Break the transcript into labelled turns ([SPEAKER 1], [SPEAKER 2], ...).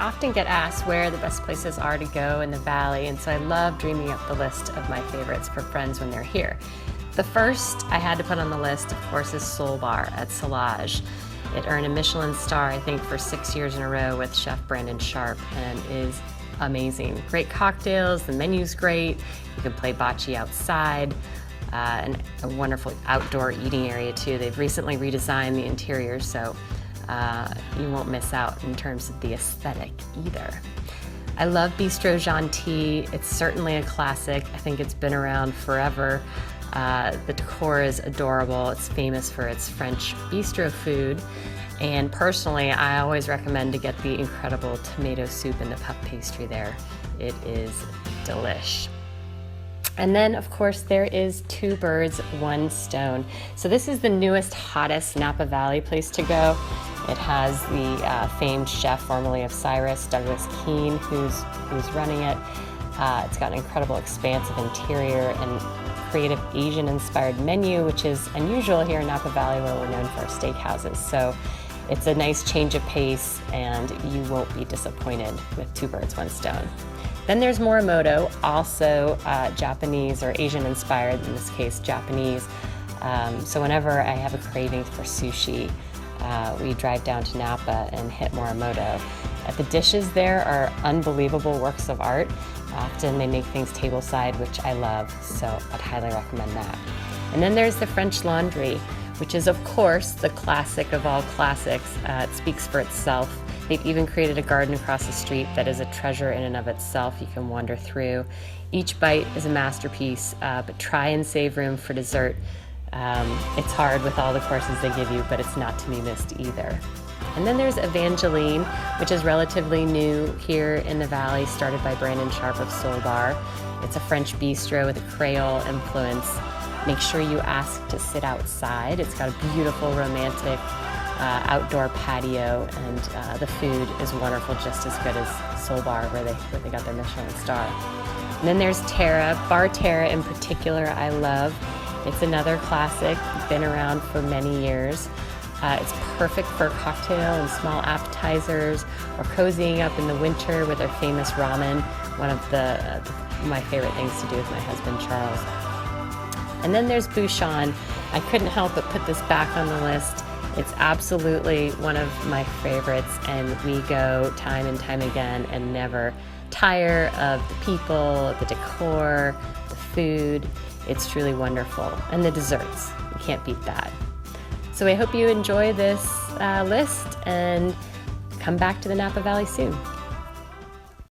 [SPEAKER 1] often get asked where the best places are to go in the Valley, and so I love dreaming up the list of my favorites for friends when they're here. The first I had to put on the list, of course, is Soul Bar at Salon. It earned a Michelin star, I think, for 6 years in a row with Chef Brandon Sharp, and is amazing. Great cocktails, the menu's great, you can play bocce outside, and a wonderful outdoor eating area too. They've recently redesigned the interior, so you won't miss out in terms of the aesthetic either. I love Bistro Gentil. It's certainly a classic. I think it's been around forever. The decor is adorable. It's famous for its French bistro food. And personally, I always recommend to get the incredible tomato soup and the puff pastry there. It is delish. And then, of course, there is Two Birds, One Stone. So this is the newest, hottest Napa Valley place to go. It has the famed chef, formerly of Cyrus, Douglas Keane, who's running it. It's got an incredible expansive interior and creative Asian-inspired menu, which is unusual here in Napa Valley, where we're known for our steakhouses. So it's a nice change of pace, and you won't be disappointed with Two Birds, One Stone. Then there's Morimoto, also Japanese or Asian-inspired, in this case Japanese. So whenever I have a craving for sushi, we drive down to Napa and hit Morimoto. The dishes there are unbelievable works of art. Often they make things tableside, which I love, so I'd highly recommend that. And then there's the French Laundry, which is, of course, the classic of all classics. It speaks for itself. They've even created a garden across the street that is a treasure in and of itself you can wander through. Each bite is a masterpiece, but try and save room for dessert. It's hard with all the courses they give you, but it's not to be missed either. And then there's Evangeline, which is relatively new here in the Valley, started by Brandon Sharp of Soul Bar. It's a French bistro with a Creole influence. Make sure you ask to sit outside. It's got a beautiful, romantic outdoor patio, and the food is wonderful, just as good as Soul Bar, where they got their Michelin star. And then there's Terra. Bar Terra in particular I love. It's another classic, been around for many years. It's perfect for a cocktail and small appetizers, or cozying up in the winter with their famous ramen, one of my favorite things to do with my husband, Charles. And then there's Bhushan. I couldn't help but put this back on the list. It's absolutely one of my favorites, and we go time and time again and never tire of the people, the decor, the food. It's truly wonderful. And the desserts, you can't beat that. So I hope you enjoy this list and come back to the Napa Valley soon.